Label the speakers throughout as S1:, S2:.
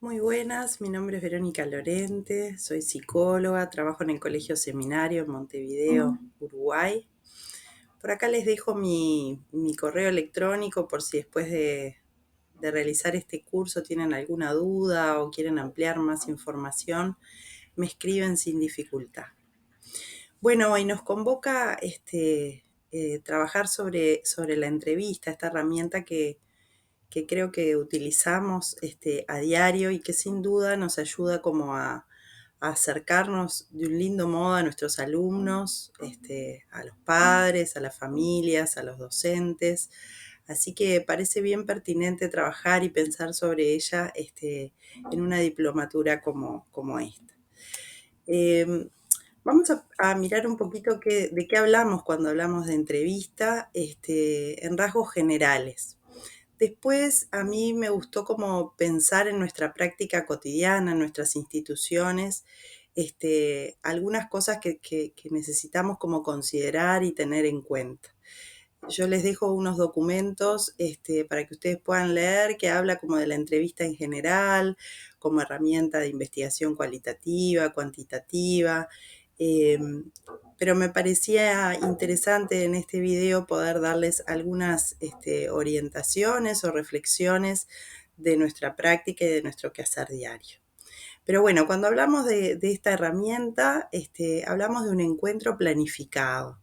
S1: Muy buenas, mi nombre es Verónica Lorente, soy psicóloga, trabajo en el Colegio Seminario en Montevideo, Uruguay. Por acá les dejo mi correo electrónico por si después de realizar este curso tienen alguna duda o quieren ampliar más información, me escriben sin dificultad. Bueno, hoy nos convoca trabajar sobre la entrevista, esta herramienta que creo que utilizamos a diario y que sin duda nos ayuda como a acercarnos de un lindo modo a nuestros alumnos, a los padres, a las familias, a los docentes. Así que parece bien pertinente trabajar y pensar sobre ella en una diplomatura como esta. Eh, Vamos a mirar un poquito de qué hablamos cuando hablamos de entrevista en rasgos generales. Después a mí me gustó como pensar en nuestra práctica cotidiana, en nuestras instituciones, algunas cosas que necesitamos como considerar y tener en cuenta. Yo les dejo unos documentos para que ustedes puedan leer, que habla como de la entrevista en general, como herramienta de investigación cualitativa, cuantitativa. eh, pero me parecía interesante en este video poder darles algunas orientaciones o reflexiones de nuestra práctica y de nuestro quehacer diario. Pero bueno, cuando hablamos de esta herramienta, hablamos de un encuentro planificado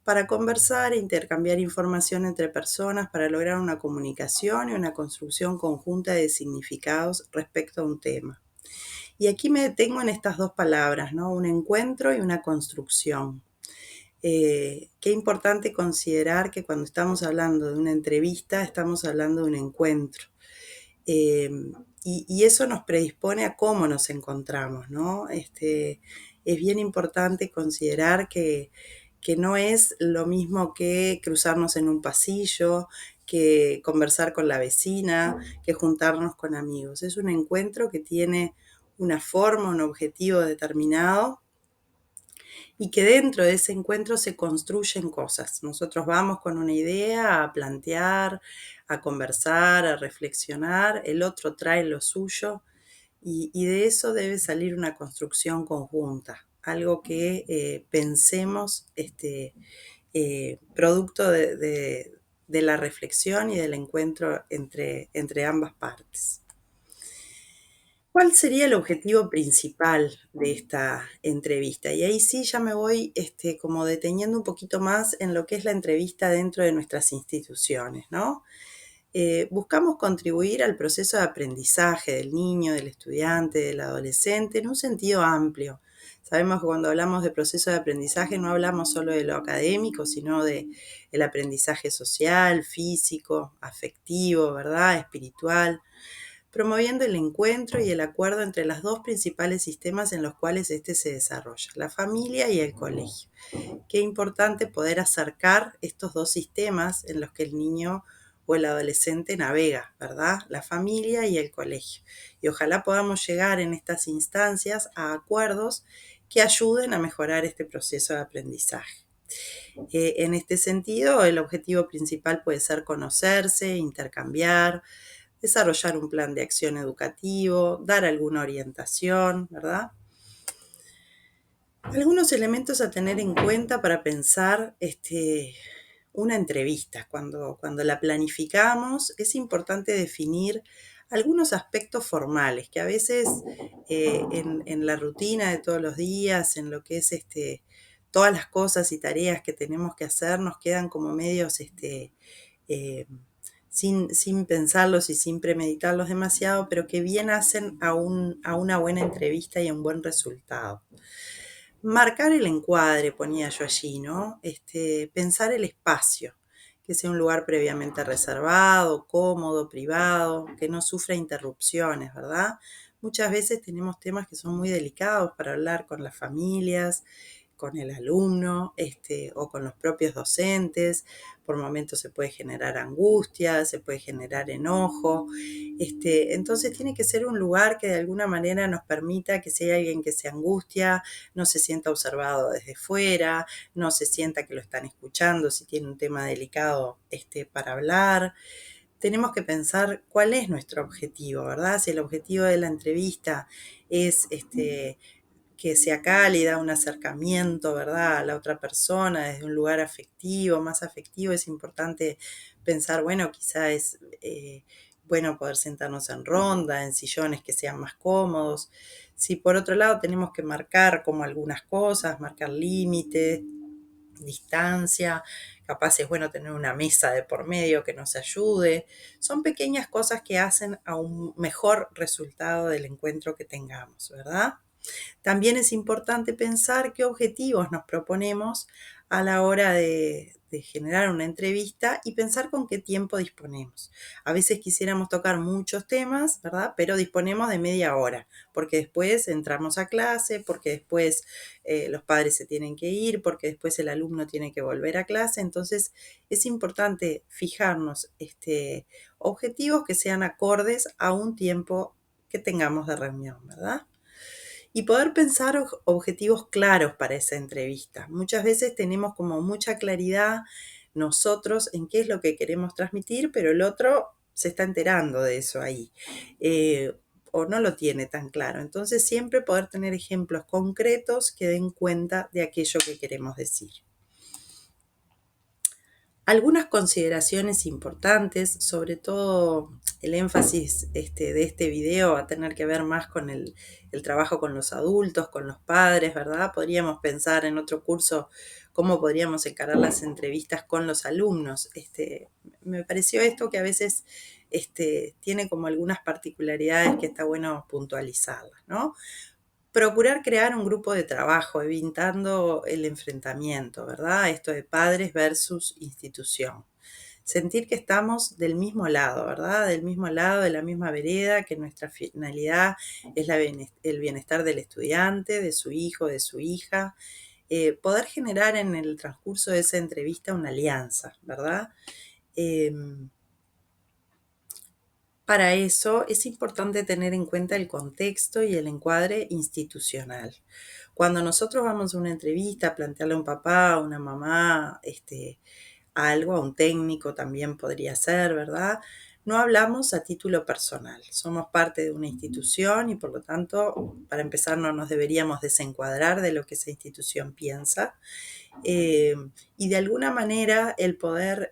S1: para conversar e intercambiar información entre personas para lograr una comunicación y una construcción conjunta de significados respecto a un tema. Y aquí me detengo en estas dos palabras, ¿no? Un encuentro y una construcción. Qué importante considerar que cuando estamos hablando de una entrevista, estamos hablando de un encuentro. Eh, y eso nos predispone a cómo nos encontramos, ¿no? Es bien importante considerar que no es lo mismo que cruzarnos en un pasillo, que conversar con la vecina, que juntarnos con amigos. Es un encuentro que tiene una forma, un objetivo determinado y que dentro de ese encuentro se construyen cosas. Nosotros vamos con una idea a plantear, a conversar, a reflexionar, el otro trae lo suyo y de eso debe salir una construcción conjunta, algo que pensemos producto de la reflexión y del encuentro entre ambas partes. ¿Cuál sería el objetivo principal de esta entrevista? Y ahí sí ya me voy como deteniendo un poquito más en lo que es la entrevista dentro de nuestras instituciones, ¿no? Buscamos contribuir al proceso de aprendizaje del niño, del estudiante, del adolescente, en un sentido amplio. Sabemos que cuando hablamos de proceso de aprendizaje no hablamos solo de lo académico, sino de el aprendizaje social, físico, afectivo, ¿verdad? Espiritual, promoviendo el encuentro y el acuerdo entre los dos principales sistemas en los cuales éste se desarrolla, la familia y el colegio. Qué importante poder acercar estos dos sistemas en los que el niño o el adolescente navega, ¿verdad? La familia y el colegio. Y ojalá podamos llegar en estas instancias a acuerdos que ayuden a mejorar este proceso de aprendizaje. En este sentido, el objetivo principal puede ser conocerse, intercambiar, desarrollar un plan de acción educativo, dar alguna orientación, ¿verdad? Algunos elementos a tener en cuenta para pensar una entrevista. Cuando la planificamos, es importante definir algunos aspectos formales que a veces en la rutina de todos los días, en lo que es todas las cosas y tareas que tenemos que hacer, nos quedan como medios eh, sin pensarlos y sin premeditarlos demasiado, pero que bien hacen a una buena entrevista y a un buen resultado. Marcar el encuadre, ponía yo allí, ¿no? Pensar el espacio, que sea un lugar previamente reservado, cómodo, privado, que no sufra interrupciones, ¿verdad? Muchas veces tenemos temas que son muy delicados para hablar con las familias, con el alumno, o con los propios docentes. Por momentos se puede generar angustia, se puede generar enojo. Entonces tiene que ser un lugar que de alguna manera nos permita que si hay alguien que se angustia, no se sienta observado desde fuera, no se sienta que lo están escuchando si tiene un tema delicado para hablar. tenemos que pensar cuál es nuestro objetivo, ¿verdad? Si el objetivo de la entrevista es que sea cálida, un acercamiento, ¿verdad?, a la otra persona desde un lugar afectivo, más afectivo, es importante pensar, bueno, quizá es bueno poder sentarnos en ronda, en sillones que sean más cómodos. Si por otro lado tenemos que marcar como algunas cosas, marcar límites, distancia, capaz es bueno tener una mesa de por medio que nos ayude. Son pequeñas cosas que hacen a un mejor resultado del encuentro que tengamos, ¿verdad? También es importante pensar qué objetivos nos proponemos a la hora de generar una entrevista y pensar con qué tiempo disponemos. A veces quisiéramos tocar muchos temas, ¿verdad? Pero disponemos de media hora, porque después entramos a clase, porque después los padres se tienen que ir, porque después el alumno tiene que volver a clase. Entonces es importante fijarnos objetivos que sean acordes a un tiempo que tengamos de reunión, ¿verdad? Y poder pensar objetivos claros para esa entrevista. Muchas veces tenemos como mucha claridad nosotros en qué es lo que queremos transmitir, pero el otro se está enterando de eso ahí, o no lo tiene tan claro. Entonces siempre poder tener ejemplos concretos que den cuenta de aquello que queremos decir. Algunas consideraciones importantes, sobre todo el énfasis de este video va a tener que ver más con el trabajo con los adultos, con los padres, ¿verdad? Podríamos pensar en otro curso cómo podríamos encarar las entrevistas con los alumnos. Me pareció esto que a veces tiene como algunas particularidades que está bueno puntualizarlas, ¿no? Procurar crear un grupo de trabajo, evitando el enfrentamiento, ¿verdad? Esto de padres versus institución. Sentir que estamos del mismo lado, ¿verdad? Del mismo lado, de la misma vereda, que nuestra finalidad es el bienestar del estudiante, de su hijo, de su hija. Poder generar en el transcurso de esa entrevista una alianza, ¿verdad? Para eso es importante tener en cuenta el contexto y el encuadre institucional. Cuando nosotros vamos a una entrevista a plantearle a un papá, a una mamá, algo, a un técnico también podría ser, ¿verdad? No hablamos a título personal, somos parte de una institución y por lo tanto, para empezar, no nos deberíamos desencuadrar de lo que esa institución piensa. Y de alguna manera el poder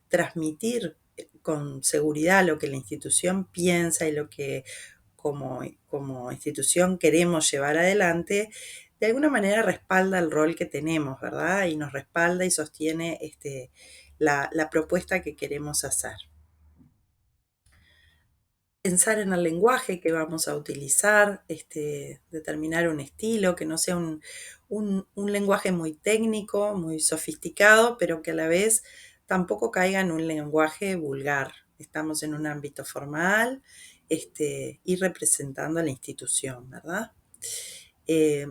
S1: transmitir con seguridad lo que la institución piensa y lo que como institución queremos llevar adelante, de alguna manera respalda el rol que tenemos, ¿verdad? Y nos respalda y sostiene la propuesta que queremos hacer. Pensar en el lenguaje que vamos a utilizar, determinar un estilo, que no sea un lenguaje muy técnico, muy sofisticado, pero que a la vez tampoco caiga en un lenguaje vulgar. Estamos en un ámbito formal y representando a la institución, ¿verdad?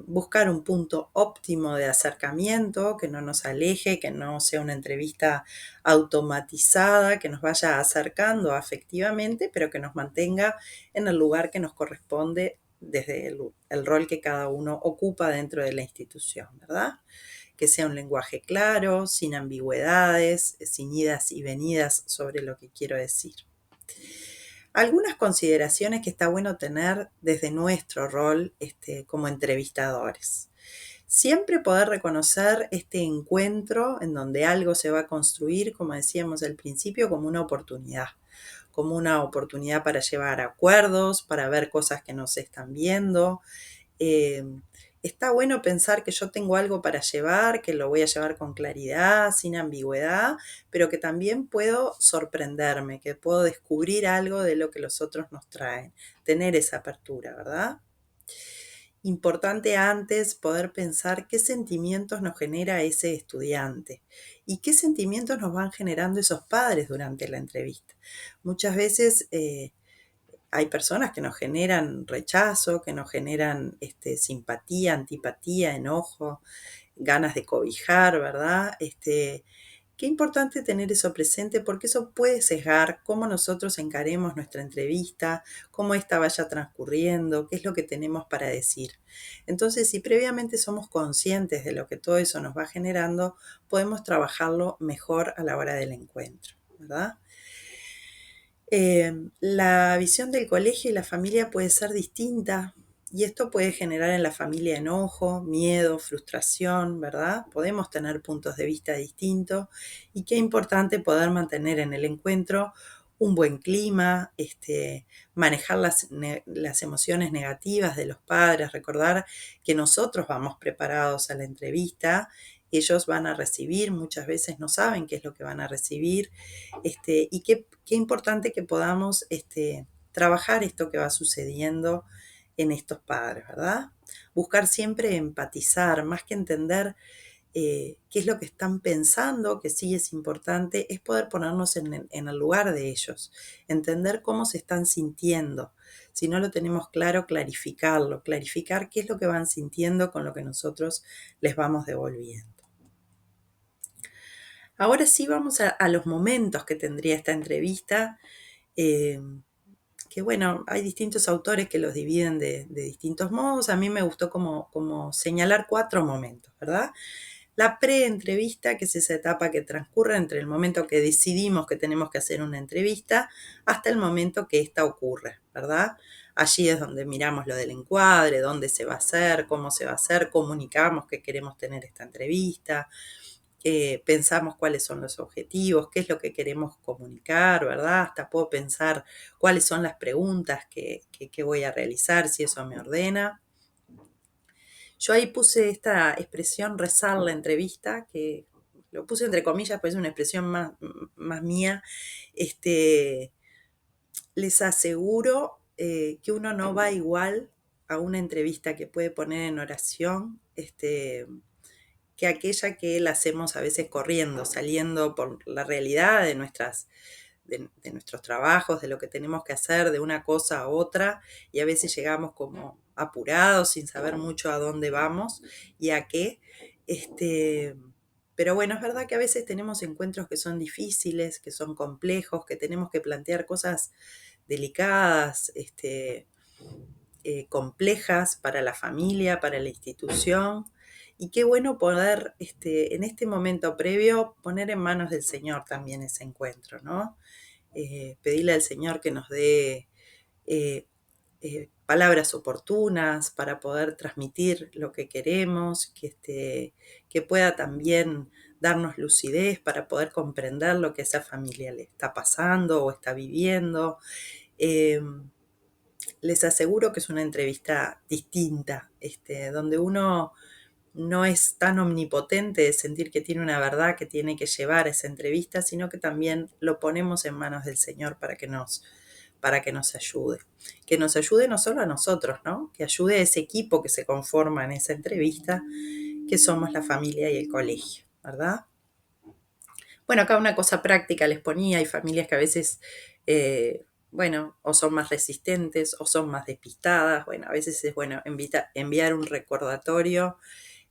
S1: Buscar un punto óptimo de acercamiento, que no nos aleje, que no sea una entrevista automatizada, que nos vaya acercando afectivamente, pero que nos mantenga en el lugar que nos corresponde desde el rol que cada uno ocupa dentro de la institución, ¿verdad? Que sea un lenguaje claro, sin ambigüedades, sin idas y venidas sobre lo que quiero decir. Algunas consideraciones que está bueno tener desde nuestro rol como entrevistadores. Siempre poder reconocer este encuentro en donde algo se va a construir, como decíamos al principio, como una oportunidad para llevar acuerdos, para ver cosas que no se están viendo. Está bueno pensar que yo tengo algo para llevar, que lo voy a llevar con claridad, sin ambigüedad, pero que también puedo sorprenderme, que puedo descubrir algo de lo que los otros nos traen, tener esa apertura, ¿verdad? Importante antes poder pensar qué sentimientos nos genera ese estudiante y qué sentimientos nos van generando esos padres durante la entrevista. Muchas veces hay personas que nos generan rechazo, que nos generan simpatía, antipatía, enojo, ganas de cobijar, ¿verdad? Qué importante tener eso presente porque eso puede sesgar cómo nosotros encaremos nuestra entrevista, cómo ésta vaya transcurriendo, qué es lo que tenemos para decir. Entonces, si previamente somos conscientes de lo que todo eso nos va generando, podemos trabajarlo mejor a la hora del encuentro, ¿verdad? La visión del colegio y la familia puede ser distinta y esto puede generar en la familia enojo, miedo, frustración, ¿verdad? Podemos tener puntos de vista distintos y qué importante poder mantener en el encuentro un buen clima, manejar las emociones negativas de los padres, recordar que nosotros vamos preparados a la entrevista, ellos van a recibir, muchas veces no saben qué es lo que van a recibir, y qué importante que podamos trabajar esto que va sucediendo en estos padres, ¿verdad? Buscar siempre empatizar, más que entender qué es lo que están pensando, que sí es importante, es poder ponernos en el lugar de ellos, entender cómo se están sintiendo. Si no lo tenemos claro, clarificarlo, clarificar qué es lo que van sintiendo con lo que nosotros les vamos devolviendo. Ahora sí vamos a los momentos que tendría esta entrevista, eh, que bueno, hay distintos autores que los dividen de distintos modos. A mí me gustó como señalar 4 momentos, ¿verdad? La pre-entrevista, que es esa etapa que transcurre entre el momento que decidimos que tenemos que hacer una entrevista hasta el momento que ésta ocurre, ¿verdad? Allí es donde miramos lo del encuadre, dónde se va a hacer, cómo se va a hacer, comunicamos que queremos tener esta entrevista, pensamos cuáles son los objetivos, qué es lo que queremos comunicar, ¿verdad? Hasta puedo pensar cuáles son las preguntas que voy a realizar, si eso me ordena. Yo ahí puse esta expresión rezar la entrevista, que lo puse entre comillas, pues es una expresión más mía. Les aseguro que uno no va igual a una entrevista que puede poner en oración, que aquella que la hacemos a veces corriendo, saliendo por la realidad de nuestros trabajos, de lo que tenemos que hacer, de una cosa a otra, y a veces llegamos como apurados, sin saber mucho a dónde vamos y a qué. Este, pero bueno, es verdad que a veces tenemos encuentros que son difíciles, que son complejos, que tenemos que plantear cosas delicadas, complejas para la familia, para la institución. Y qué bueno poder, en este momento previo, poner en manos del Señor también ese encuentro, ¿no? Pedirle al Señor que nos dé eh, palabras oportunas para poder transmitir lo que queremos, que pueda también darnos lucidez para poder comprender lo que a esa familia le está pasando o está viviendo. Eh, Les aseguro que es una entrevista distinta, donde uno no es tan omnipotente de sentir que tiene una verdad que tiene que llevar esa entrevista, sino que también lo ponemos en manos del Señor para que nos ayude. Que nos ayude no solo a nosotros, ¿no? Que ayude a ese equipo que se conforma en esa entrevista, que somos la familia y el colegio, ¿verdad? Bueno, acá una cosa práctica les ponía, hay familias que a veces, bueno, o son más resistentes o son más despistadas, bueno, a veces es bueno enviar un recordatorio,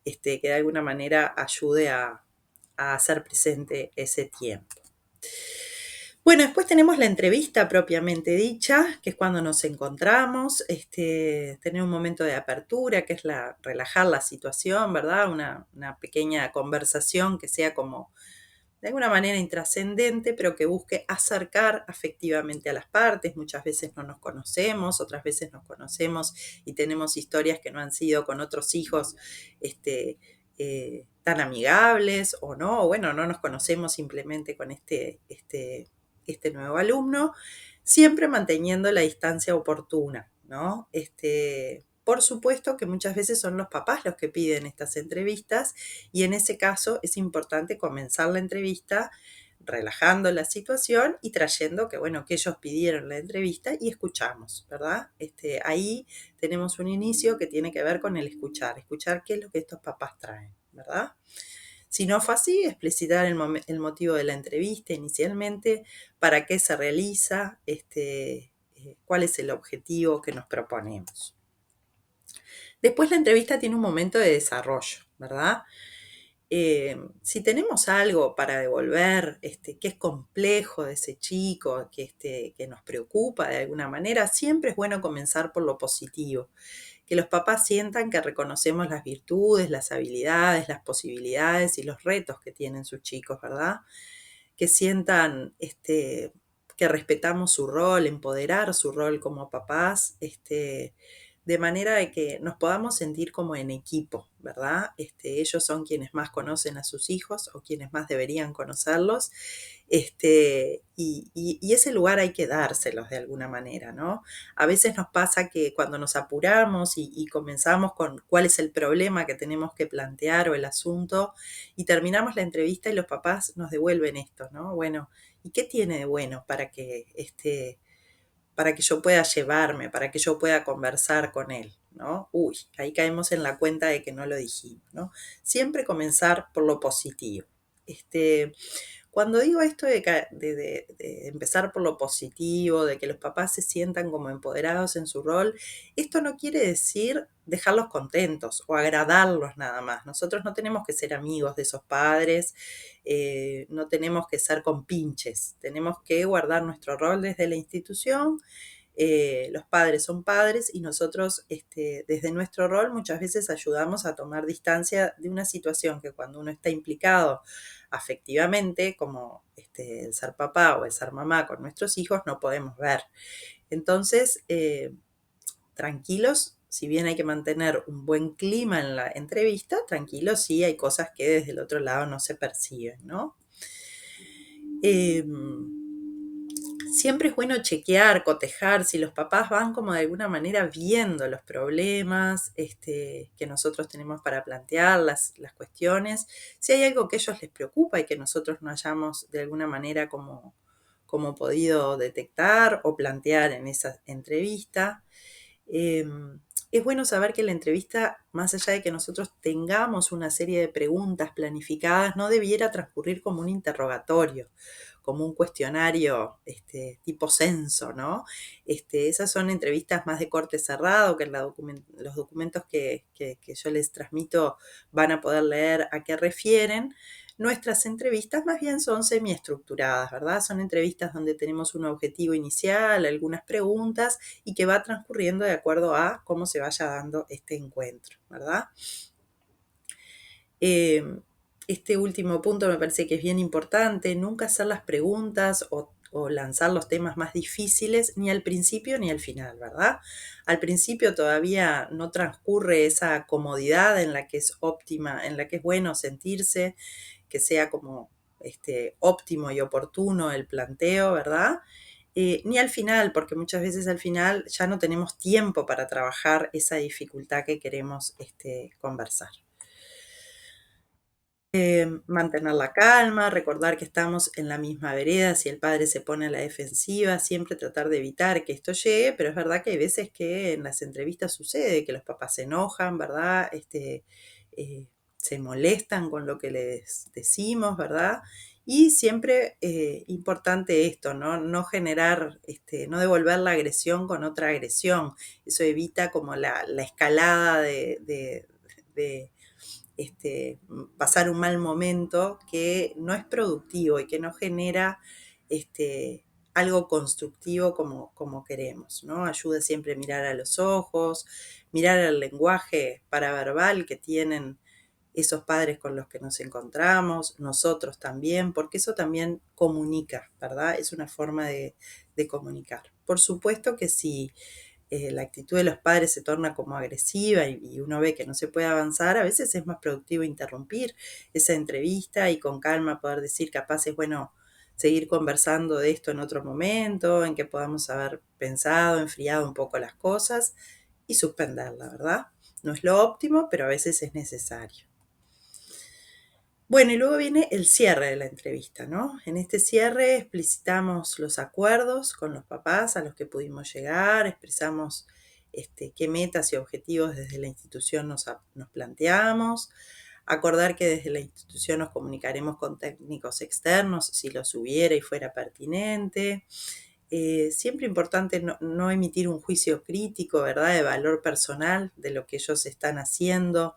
S1: que de alguna manera ayude a hacer presente ese tiempo. Bueno, después tenemos la entrevista propiamente dicha, que es cuando nos encontramos, tener un momento de apertura, que es relajar la situación, ¿verdad? Una pequeña conversación que sea como de alguna manera intrascendente, pero que busque acercar afectivamente a las partes. Muchas veces no nos conocemos, otras veces nos conocemos y tenemos historias que no han sido con otros hijos tan amigables o no, o bueno, no nos conocemos simplemente con este nuevo alumno, siempre manteniendo la distancia oportuna, ¿no? Por supuesto que muchas veces son los papás los que piden estas entrevistas y en ese caso es importante comenzar la entrevista relajando la situación y trayendo que, bueno, que ellos pidieron la entrevista y escuchamos, ¿verdad? Ahí tenemos un inicio que tiene que ver con el escuchar qué es lo que estos papás traen, ¿verdad? Si no fue así, explicitar el motivo de la entrevista inicialmente, para qué se realiza, cuál es el objetivo que nos proponemos. Después la entrevista tiene un momento de desarrollo, ¿verdad? Si tenemos algo para devolver, que es complejo de ese chico, que nos preocupa de alguna manera, siempre es bueno comenzar por lo positivo. Que los papás sientan que reconocemos las virtudes, las habilidades, las posibilidades y los retos que tienen sus chicos, ¿verdad? Que sientan que respetamos su rol, empoderar su rol como papás, de manera de que nos podamos sentir como en equipo, ¿verdad? Ellos son quienes más conocen a sus hijos o quienes más deberían conocerlos, y ese lugar hay que dárselos de alguna manera, ¿no? A veces nos pasa que cuando nos apuramos y comenzamos con cuál es el problema que tenemos que plantear o el asunto, y terminamos la entrevista y los papás nos devuelven esto, ¿no? Bueno, ¿y qué tiene de bueno para que yo pueda llevarme, para que yo pueda conversar con él, ¿no? Uy, ahí caemos en la cuenta de que no lo dijimos, ¿no? Siempre comenzar por lo positivo. Cuando digo esto de empezar por lo positivo, de que los papás se sientan como empoderados en su rol, esto no quiere decir dejarlos contentos o agradarlos nada más. Nosotros no tenemos que ser amigos de esos padres, no tenemos que ser compinches, tenemos que guardar nuestro rol desde la institución. Los padres son padres y nosotros desde nuestro rol muchas veces ayudamos a tomar distancia de una situación que cuando uno está implicado afectivamente, como el ser papá o el ser mamá con nuestros hijos, no podemos ver. Entonces, tranquilos, si bien hay que mantener un buen clima en la entrevista, tranquilos, sí hay cosas que desde el otro lado no se perciben, ¿no? Siempre es bueno chequear, cotejar, si los papás van como de alguna manera viendo los problemas que nosotros tenemos para plantear, las cuestiones, si hay algo que a ellos les preocupa y que nosotros no hayamos de alguna manera como podido detectar o plantear en esa entrevista. Es bueno saber que la entrevista, más allá de que nosotros tengamos una serie de preguntas planificadas, no debiera transcurrir como un interrogatorio, como un cuestionario tipo censo, ¿no? Esas son entrevistas más de corte cerrado, que en los documentos que yo les transmito van a poder leer a qué refieren. Nuestras entrevistas más bien son semiestructuradas, ¿verdad? Son entrevistas donde tenemos un objetivo inicial, algunas preguntas y que va transcurriendo de acuerdo a cómo se vaya dando este encuentro, ¿verdad? Este último punto me parece que es bien importante, nunca hacer las preguntas o lanzar los temas más difíciles ni al principio ni al final, ¿verdad? Al principio todavía no transcurre esa comodidad en la que es óptima, en la que es bueno sentirse, que sea como óptimo y oportuno el planteo, ¿verdad? Ni al final, porque muchas veces al final ya no tenemos tiempo para trabajar esa dificultad que queremos conversar. Mantener la calma, recordar que estamos en la misma vereda, si el padre se pone a la defensiva, siempre tratar de evitar que esto llegue, pero es verdad que hay veces que en las entrevistas sucede que los papás se enojan, ¿verdad? Se molestan con lo que les decimos, ¿verdad? Y siempre importante esto, ¿no? No generar, no devolver la agresión con otra agresión. Eso evita como la escalada de pasar un mal momento que no es productivo y que no genera algo constructivo como queremos, ¿no? Ayuda siempre a mirar a los ojos, mirar el lenguaje paraverbal que tienen esos padres con los que nos encontramos, nosotros también, porque eso también comunica, ¿verdad? Es una forma de comunicar. Por supuesto que si la actitud de los padres se torna como agresiva y uno ve que no se puede avanzar, a veces es más productivo interrumpir esa entrevista y con calma poder decir, capaz es bueno seguir conversando de esto en otro momento, en que podamos haber pensado, enfriado un poco las cosas y suspenderla, ¿verdad? No es lo óptimo, pero a veces es necesario. Bueno, y luego viene el cierre de la entrevista, ¿no? En este cierre explicitamos los acuerdos con los papás a los que pudimos llegar, expresamos qué metas y objetivos desde la institución nos planteamos, acordar que desde la institución nos comunicaremos con técnicos externos si los hubiera y fuera pertinente. Siempre importante no emitir un juicio crítico, ¿verdad? De valor personal de lo que ellos están haciendo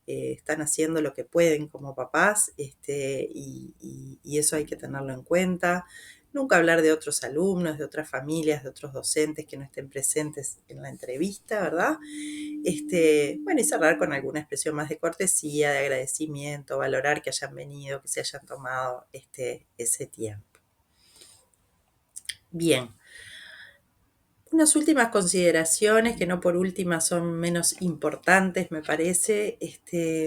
S1: lo que pueden como papás, y eso hay que tenerlo en cuenta. Nunca hablar de otros alumnos, de otras familias, de otros docentes que no estén presentes en la entrevista, ¿verdad? Bueno, y cerrar con alguna expresión más de cortesía, de agradecimiento, valorar que hayan venido, que se hayan tomado ese tiempo. Bien, unas últimas consideraciones que no por últimas son menos importantes, me parece.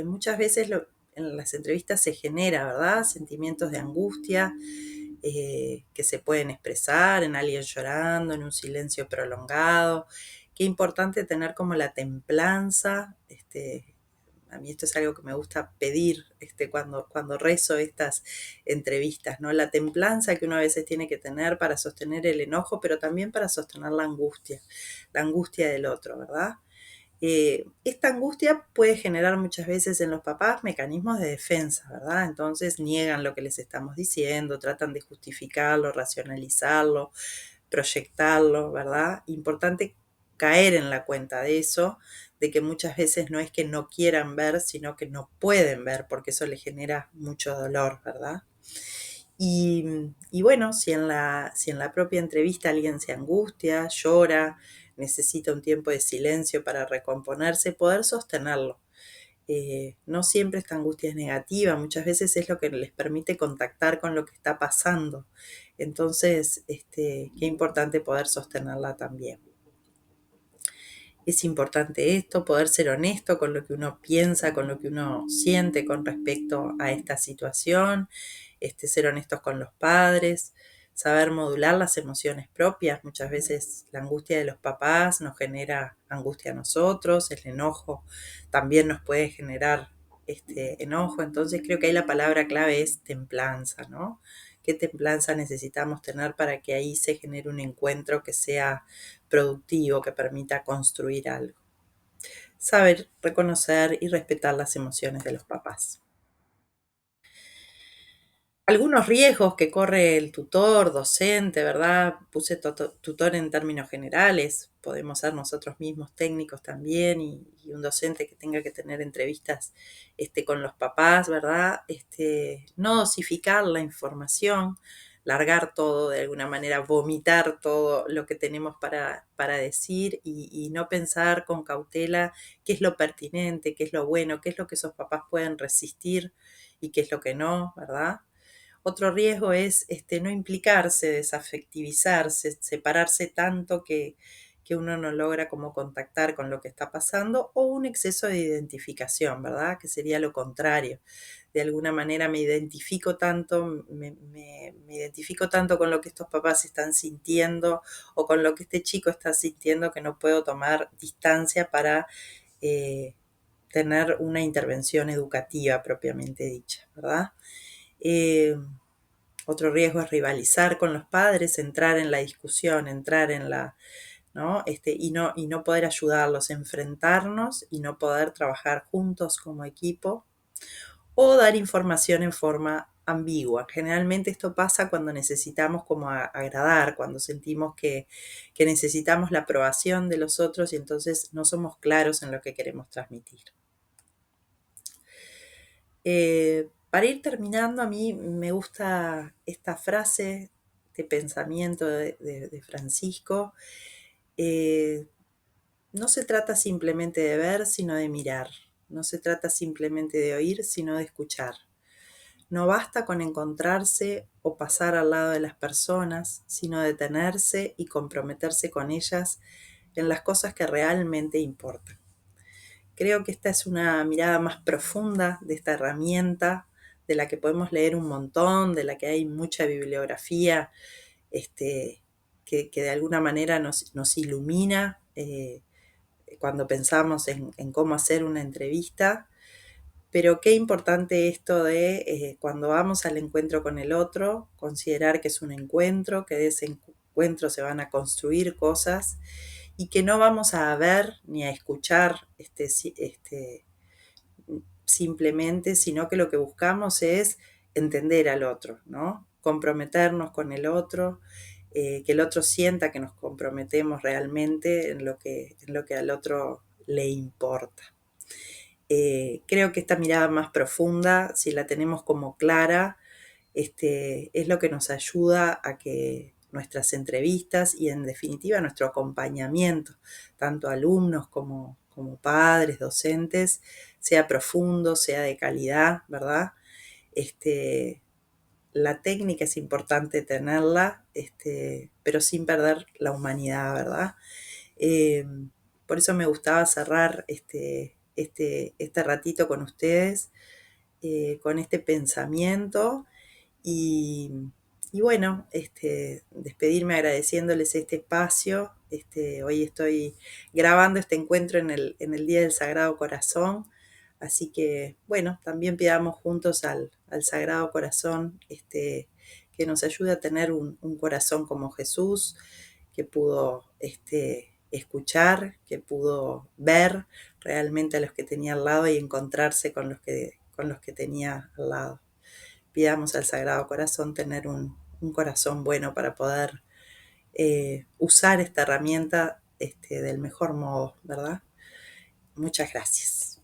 S1: Muchas veces en las entrevistas se genera, ¿verdad? Sentimientos de angustia que se pueden expresar en alguien llorando, en un silencio prolongado. Qué importante tener como la templanza. A mí esto es algo que me gusta pedir cuando rezo estas entrevistas, ¿no? La templanza que uno a veces tiene que tener para sostener el enojo, pero también para sostener la angustia del otro, ¿verdad? Esta angustia puede generar muchas veces en los papás mecanismos de defensa, ¿verdad? Entonces niegan lo que les estamos diciendo, tratan de justificarlo, racionalizarlo, proyectarlo, ¿verdad? Importante caer en la cuenta de eso, de que muchas veces no es que no quieran ver, sino que no pueden ver, porque eso les genera mucho dolor, ¿verdad? Y bueno, si en la propia entrevista alguien se angustia, llora, necesita un tiempo de silencio para recomponerse, poder sostenerlo. No siempre esta angustia es negativa, muchas veces es lo que les permite contactar con lo que está pasando. Entonces, qué importante poder sostenerla también. Es importante esto, poder ser honesto con lo que uno piensa, con lo que uno siente con respecto a esta situación, ser honestos con los padres, saber modular las emociones propias. Muchas veces la angustia de los papás nos genera angustia a nosotros, el enojo también nos puede generar enojo. Entonces creo que ahí la palabra clave es templanza, ¿no? ¿Qué templanza necesitamos tener para que ahí se genere un encuentro que sea productivo, que permita construir algo? Saber reconocer y respetar las emociones de los papás. Algunos riesgos que corre el tutor, docente, ¿verdad? Puse tutor en términos generales, podemos ser nosotros mismos técnicos también y un docente que tenga que tener entrevistas con los papás, ¿verdad? No dosificar la información, largar todo de alguna manera, vomitar todo lo que tenemos para decir y no pensar con cautela qué es lo pertinente, qué es lo bueno, qué es lo que esos papás pueden resistir y qué es lo que no, ¿verdad? Otro riesgo es no implicarse, desafectivizarse, separarse tanto que uno no logra como contactar con lo que está pasando, o un exceso de identificación, ¿verdad? Que sería lo contrario. De alguna manera me identifico tanto, me identifico tanto con lo que estos papás están sintiendo o con lo que este chico está sintiendo que no puedo tomar distancia para eh, tener una intervención educativa propiamente dicha, ¿verdad? Eh, Otro riesgo es rivalizar con los padres, entrar en la discusión, entrar en la, ¿no? Y no poder ayudarlos, enfrentarnos y no poder trabajar juntos como equipo o dar información en forma ambigua. Generalmente esto pasa cuando necesitamos como agradar, cuando sentimos que necesitamos la aprobación de los otros y entonces no somos claros en lo que queremos transmitir. Para ir terminando, a mí me gusta esta frase de pensamiento de Francisco. Eh, no se trata simplemente de ver, sino de mirar. No se trata simplemente de oír, sino de escuchar. No basta con encontrarse o pasar al lado de las personas, sino detenerse y comprometerse con ellas en las cosas que realmente importan. Creo que esta es una mirada más profunda de esta herramienta, de la que podemos leer un montón, de la que hay mucha bibliografía, que de alguna manera nos ilumina cuando pensamos en cómo hacer una entrevista. Pero qué importante esto de cuando vamos al encuentro con el otro, considerar que es un encuentro, que de ese encuentro se van a construir cosas y que no vamos a ver ni a escuchar simplemente, sino que lo que buscamos es entender al otro, ¿no? Comprometernos con el otro, que el otro sienta que nos comprometemos realmente en lo que al otro le importa. Creo que esta mirada más profunda, si la tenemos como clara, es lo que nos ayuda a que nuestras entrevistas y en definitiva nuestro acompañamiento, tanto alumnos como padres, docentes, sea profundo, sea de calidad, ¿verdad? Este, la técnica es importante tenerla, pero sin perder la humanidad, ¿verdad? Eh, por eso me gustaba cerrar este ratito con ustedes, con este pensamiento y, y bueno, despedirme agradeciéndoles este espacio. Hoy estoy grabando este encuentro en el Día del Sagrado Corazón, así que bueno, también pidamos juntos al Sagrado Corazón que nos ayude a tener un corazón como Jesús, que pudo escuchar, que pudo ver realmente a los que tenía al lado y encontrarse con los que tenía al lado. Pidamos al Sagrado Corazón tener un corazón bueno para poder usar esta herramienta del mejor modo, ¿verdad? Muchas gracias.